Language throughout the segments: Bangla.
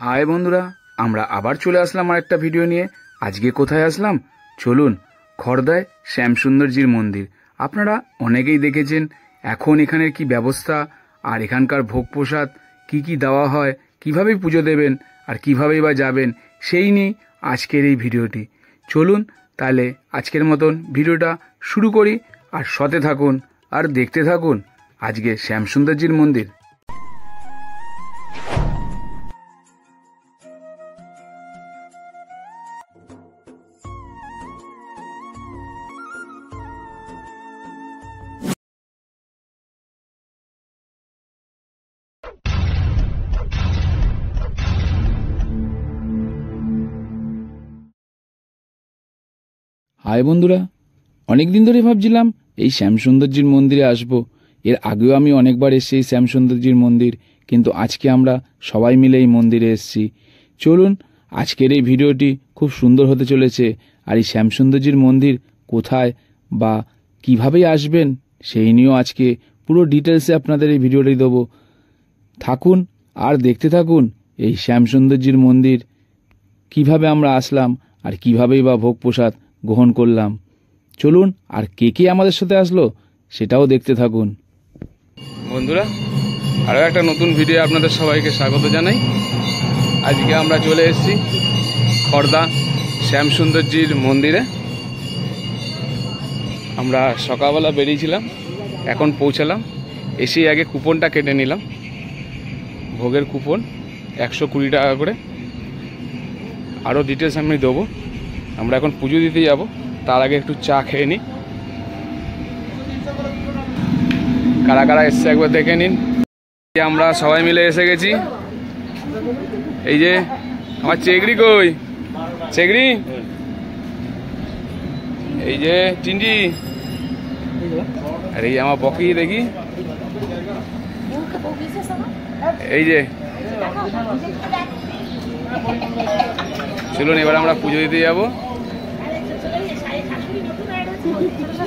হাই বন্ধুরা, আমরা আবার চলে আসলাম আরেকটা ভিডিও নিয়ে। আজকে কোথায় আসলাম চলুন, খড়দায় শ্যামসুন্দরজির মন্দির। আপনারা অনেকেই দেখেছেন এখন এখানের কি ব্যবস্থা আর এখানকার ভোগ প্রসাদ কি কি দেওয়া হয়, কিভাবে পুজো দেবেন আর কিভাবেই বা যাবেন, সেই নিয়ে আজকের এই ভিডিওটি। চলুন তাহলে আজকের মতন ভিডিওটা শুরু করি, আর সাথে থাকুন আর দেখতে থাকুন আজকে শ্যামসুন্দরজির মন্দির। হাই বন্ধুরা, অনেক দিন ধরে ভাবছিলাম এই শ্যামসুন্দরজির মন্দিরে আসব। এর আগেও আমি অনেকবার এসেছি এই শ্যামসুন্দরজির মন্দির, কিন্তু আজকে আমরা সবাই মিলে এই মন্দিরে এসেছি। চলুন, আজকের এই ভিডিওটি খুব সুন্দর হতে চলেছে। আর এই শ্যামসুন্দরজির মন্দির কোথায় বা কিভাবে আসবেন সেই নিয়েও আজকে পুরো ডিটেলসে আপনাদের এই ভিডিওটি দেবো। থাকুন আর দেখতে থাকুন এই শ্যামসুন্দরজির মন্দির কিভাবে আমরা আসলাম আর কিভাবেই বা ভোগ প্রসাদ গ্রহণ করলাম। চলুন, আর কে কে আমাদের সাথে আসলো সেটাও দেখতে থাকুন। বন্ধুরা, আরও একটা নতুন ভিডিও আপনাদের সবাইকে স্বাগত জানাই। আজকে আমরা চলে এসেছি খড়দা শ্যামসুন্দরজির মন্দিরে। আমরা সকালবেলা বেরিয়েছিলাম, এখন পৌঁছালাম। এসেই আগে কুপনটা কেটে নিলাম, ভোগের কুপন 120 টাকা করে। আরও ডিটেলস আমি দেবো। আমরা এখন পুজো দিতে যাব, তার আগে একটু চা খেয়ে নিই। কারা কারা এসছে একবার দেখে নিন। আমরা সবাই মিলে এসে গেছি। এই যে আমার চেগড়ি, কই চেগড়ি, এই যে চিন্ডি, আর এই আমার বকি, দেখি এই যে। চলুন এবার আমরা পুজো দিতে যাব।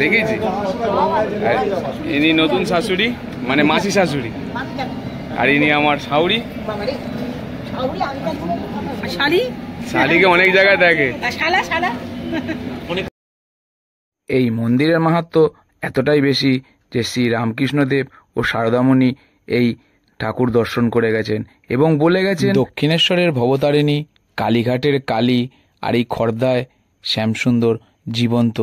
দেখেছি ইনি নতুন শাশুড়ি, মানে মাসি শাশুড়ি, আর ইনি আমার শাশুড়ি। শালিকে অনেক জায়গায় দেখে। এই মন্দিরের মাহাত্ম্য এতটাই বেশি যে শ্রী রামকৃষ্ণদেব ও শারদামণি এই ঠাকুর দর্শন করে গেছেন এবং বলে গেছেন দক্ষিণেশ্বরের ভবতারিণী, কালীঘাটের কালী আর এই খড়দায় শ্যামসুন্দর জীবন্ত।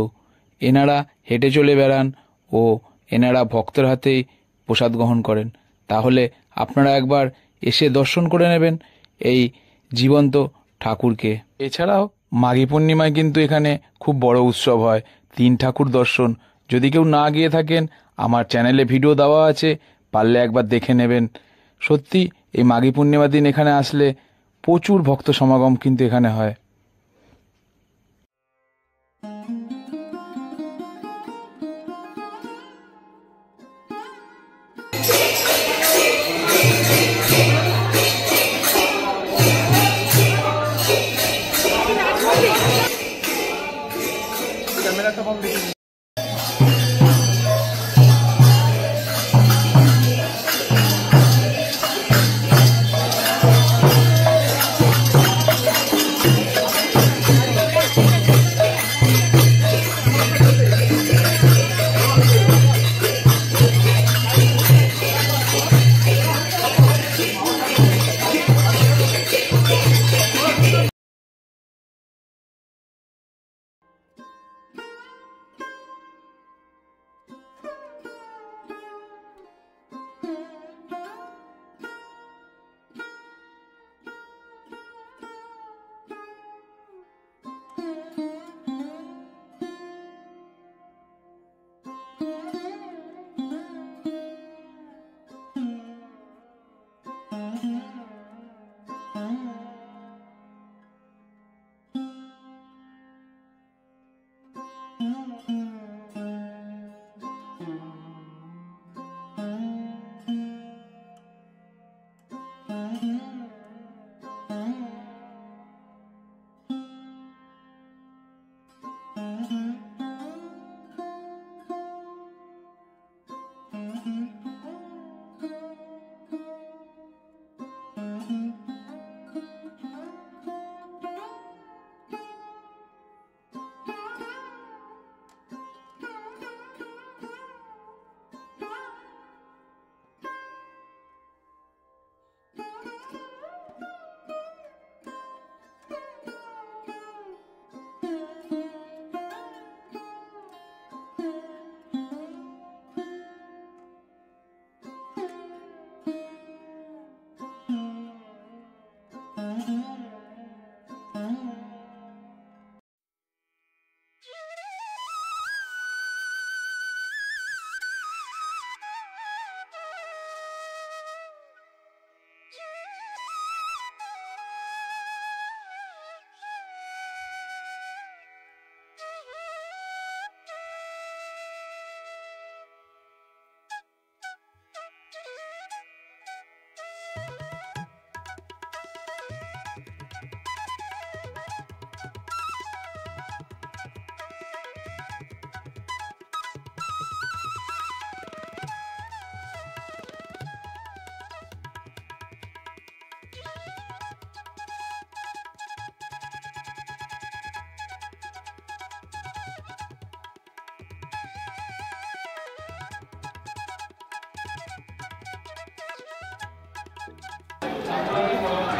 এনারা হেঁটে চলে বেড়ান ও এনারা ভক্তের হাতেই প্রসাদ গ্রহণ করেন। তাহলে আপনারা একবার এসে দর্শন করে নেবেন এই জীবন্ত ঠাকুরকে। এছাড়াও মাঘী পূর্ণিমায় কিন্তু এখানে খুব বড় উৎসব হয়, 3 ঠাকুর দর্শন। যদি কেউ না গিয়ে থাকেন, আমার চ্যানেলে ভিডিও দেওয়া আছে, পারলে একবার দেখে নেবেন। সত্যি এই মাঘী পূর্ণিমার দিন এখানে আসলে প্রচুর ভক্ত সমাগম কিন্তু এখানে হয়।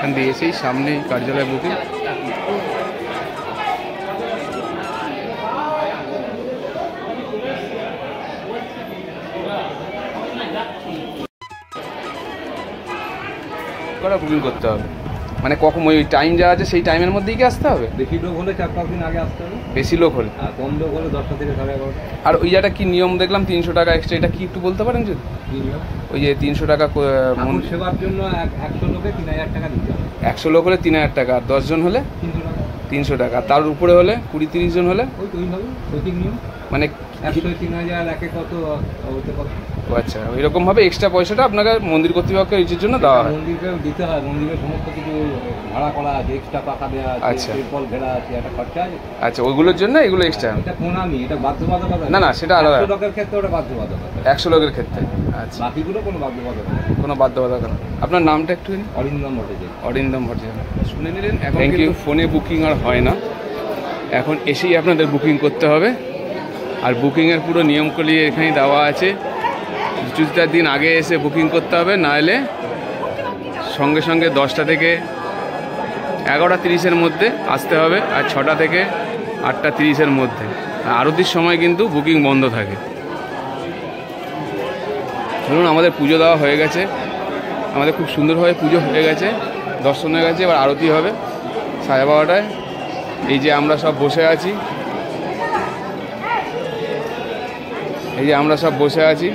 এখান দিয়ে এসেই সামনে কার্যালয় বুকিং। কটা বুকিং করতে হবে, মানে কখন ওই টাইম যা আছে সেই টাইমের মধ্যেই কি আসতে হবে? বেশি লোক হলে 4-5 দিন আগে আসতে হবে, বেশি লোক হলে, আর কম লোক হলে 10টা থেকে 11:30। আর ওই জায়গাটা কি নিয়ম দেখলাম 300 টাকা এক্সট্রা, এটা কি একটু বলতে পারেন যদি? ওই যে 300 টাকা সেবার জন্য 100 লোকে 3000 টাকা দিতে হবে। 100 লোক হলে 3000 টাকা, আর 10 জন হলে 300 টাকা, তার উপরে হলে 20-30 জন হলে ওইভাবে সঠিক নিয়ম, মানে 100-3000 একে কত হতে কত। আচ্ছা, ওইরকম ভাবে এক্সট্রা পয়সাটা আপনাকে মন্দির কর্তৃপক্ষের ইউজের জন্য দেওয়া হয়। মন্দিরকে দিতে হয়, মন্দিরের সমস্ত কিছু ভাড়া করা আছে, এক্সট্রা টাকা দেওয়া আছে, আচ্ছা, পেপাল ঘেরা আছে, একটা খরচা আছে। আচ্ছা, ওইগুলোর জন্য এগুলো এক্সট্রা। এটা প্রণামী, এটা বাধ্যবাধকতা না, সেটা আলাদা। 100 লোকের ক্ষেত্রে ওটা বাধ্যবাধকতা, 100 লোকের ক্ষেত্রে। আচ্ছা, বাকিগুলো কোনো বাধ্যবাধকতা, কোনো বাধ্যবাধকতা না। আপনার নামটা একটু? অরিন্দম ভট্টাচার্য। অরিন্দম ভট্টাচার্য। শুনে নিলেন, এখন কিন্তু ফোনে বুকিং আর হয় না, এখন এসেই আপনাদের বুকিং করতে হবে। আর বুকিংয়ের পুরো নিয়মগুলি এখানেই দেওয়া আছে। 2-4 দিন আগে এসে বুকিং করতে হবে, না হলে সঙ্গে সঙ্গে 10টা থেকে 11:30-এর মধ্যে আসতে হবে, আর 6টা থেকে 8:30-এর মধ্যে। আরতির সময় কিন্তু বুকিং বন্ধ থাকে। ধরুন আমাদের পুজো দেওয়া হয়ে গেছে, আমাদের খুব সুন্দরভাবে পুজো হয়ে গেছে, দর্শন হয়ে গেছে, এবার আরতি হবে 12:30টায়। এই যে আমরা সব বসে আছি, এই যে আমরা সব বসে আছি,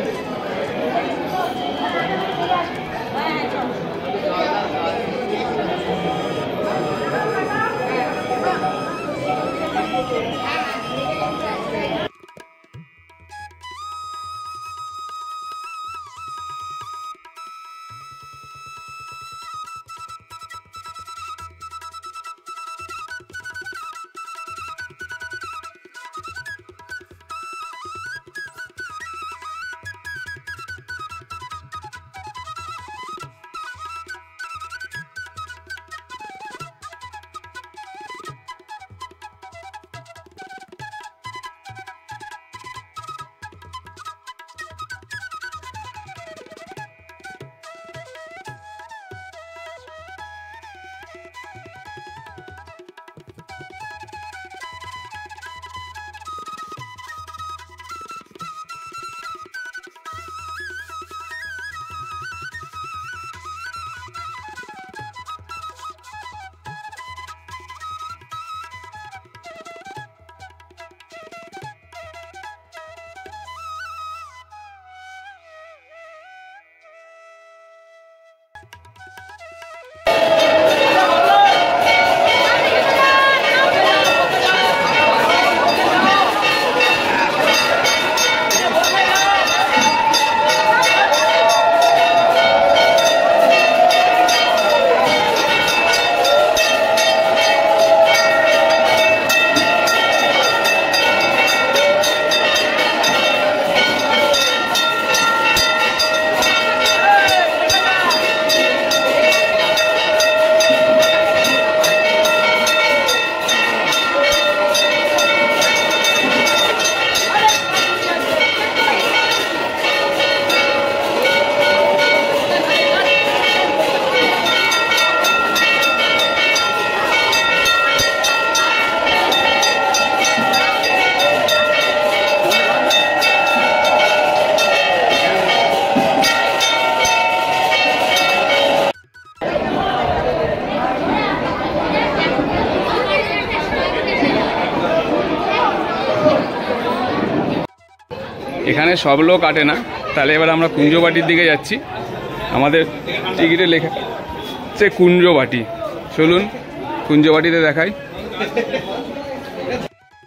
এখানে সব লোক কাটে না। তাহলে এবার আমরা কুঞ্জবাটির দিকে যাচ্ছি। আমাদের টিকিটে লেখা আছে কুঞ্জবাটি। চলুন কুঞ্জবাটিতে দেখাই।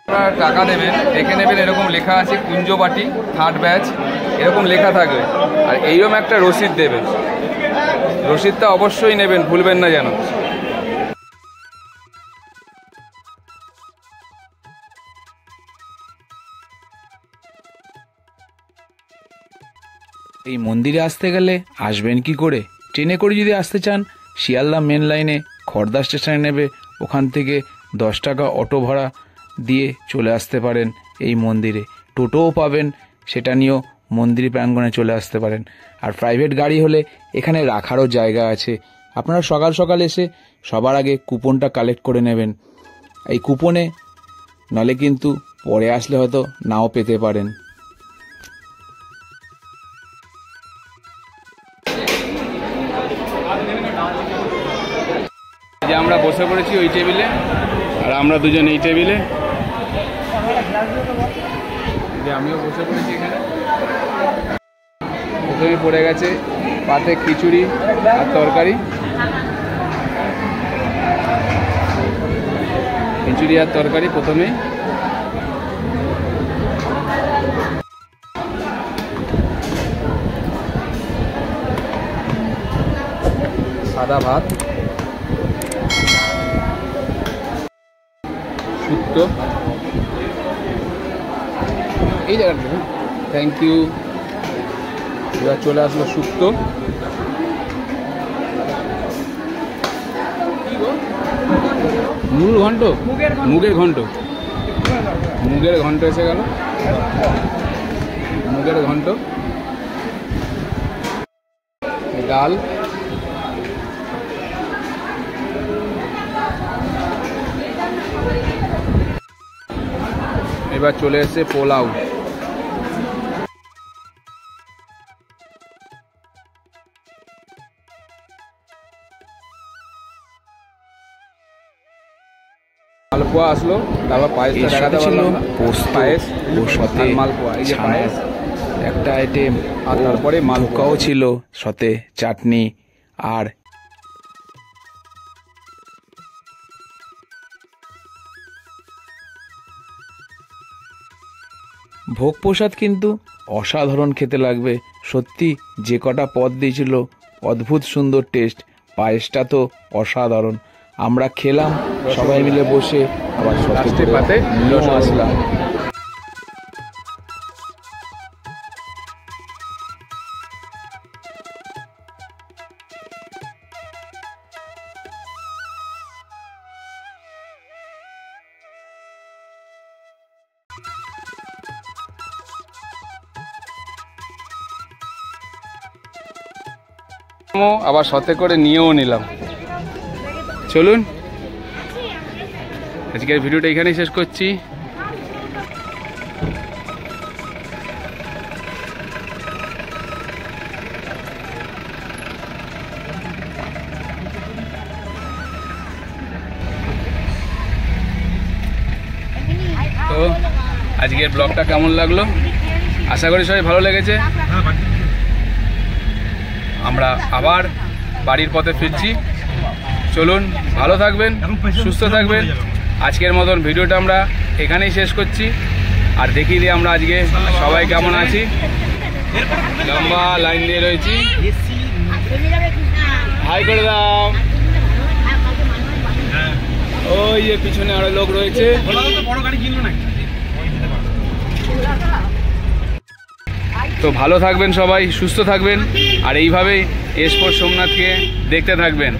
আপনারা টাকা দেবেন, দেখে নেবেন এরকম লেখা আছে কুঞ্জবাটি 3rd ব্যাচ, এরকম লেখা থাকবে। আর এইরকম একটা রসিদ দেবেন, রসিদটা অবশ্যই নেবেন, ভুলবেন না যেন। এই মন্দিরে আসতে গেলে আসবেন কি করে? ট্রেনে করে যদি আসতে চান, শিয়ালদা মেন লাইনে খড়দা স্টেশনে নেবে, ওখান থেকে 10 টাকা অটো ভাড়া দিয়ে চলে আসতে পারেন এই মন্দিরে। টোটোও পাবেন, সেটা নিয়েও মন্দির প্রাঙ্গণে চলে আসতে পারেন। আর প্রাইভেট গাড়ি হলে এখানে রাখারও জায়গা আছে। আপনারা সকাল সকাল এসে সবার আগে কুপনটা কালেক্ট করে নেবেন। এই কুপনে নলে কিন্তু পরে আসলে হয়তো নাও পেতে পারেন। যে আমরা বসে পড়েছি ওই টেবিলে, আর আমরা দুজন এই টেবিলে, যে আমিও বসে পড়েছি এখানে। প্রথমে পড়ে গেছে পাতে খিচুড়ি আর তরকারি, খিচুড়ি আর তরকারি প্রথমেই। সাদা ভাত, শুক্তো, এই জায়গাটা থ্যাংক ইউ। এবার চলে আসলো শুক্তো, মুগের ঘন্ট, মুগের ঘন্ট এসে গেল, মুগের ঘন্ট, ডাল, এবার চলে এসেছে পোলাও। মালপোয়া আসলো, তারপর পায়েসটা দেখাতে পারলাম না। পায়েস ও সাথে মালপোয়া, এই যে পায়েস একটা আইটেম, আর তারপরে মালপোয়াও ছিল, সাথে চাটনি। আর ভোগ প্রসাদ কিন্তু অসাধারণ খেতে লাগবে সত্যি। যে কটা পদ দিয়েছিল অদ্ভুত সুন্দর টেস্ট, পায়েসটা তো অসাধারণ। আমরা খেলাম সবাই মিলে বসে, আবার লাস্টে পাতে নিয়েও আসলাম। আবার সাথে করে নিয়েও নিলাম। চলুন আজকের ভিডিওটা এখানেই শেষ করছি। তো আজকের ব্লগটা কেমন লাগলো? আশা করি সবাই ভালো লেগেছে। আমরা আবার বাড়ির পথে ফিরছি। চলুন, ভালো থাকবেন, সুস্থ থাকবেন। আজকের মতন ভিডিওটা আমরা এখানেই শেষ করছি। আর দেখিয়ে দিই আমরা আজকে সবাই কেমন আছি। লম্বা লাইন দিয়ে রয়েছি। হাই করে দাও। ওই যে পিছনে আরো লোক রয়েছে। তো ভালো থাকবেন সবাই, সুস্থ থাকবেন, আর এইভাবেই এ স্পোর্টস সোমনাথকে দেখতে থাকবেন।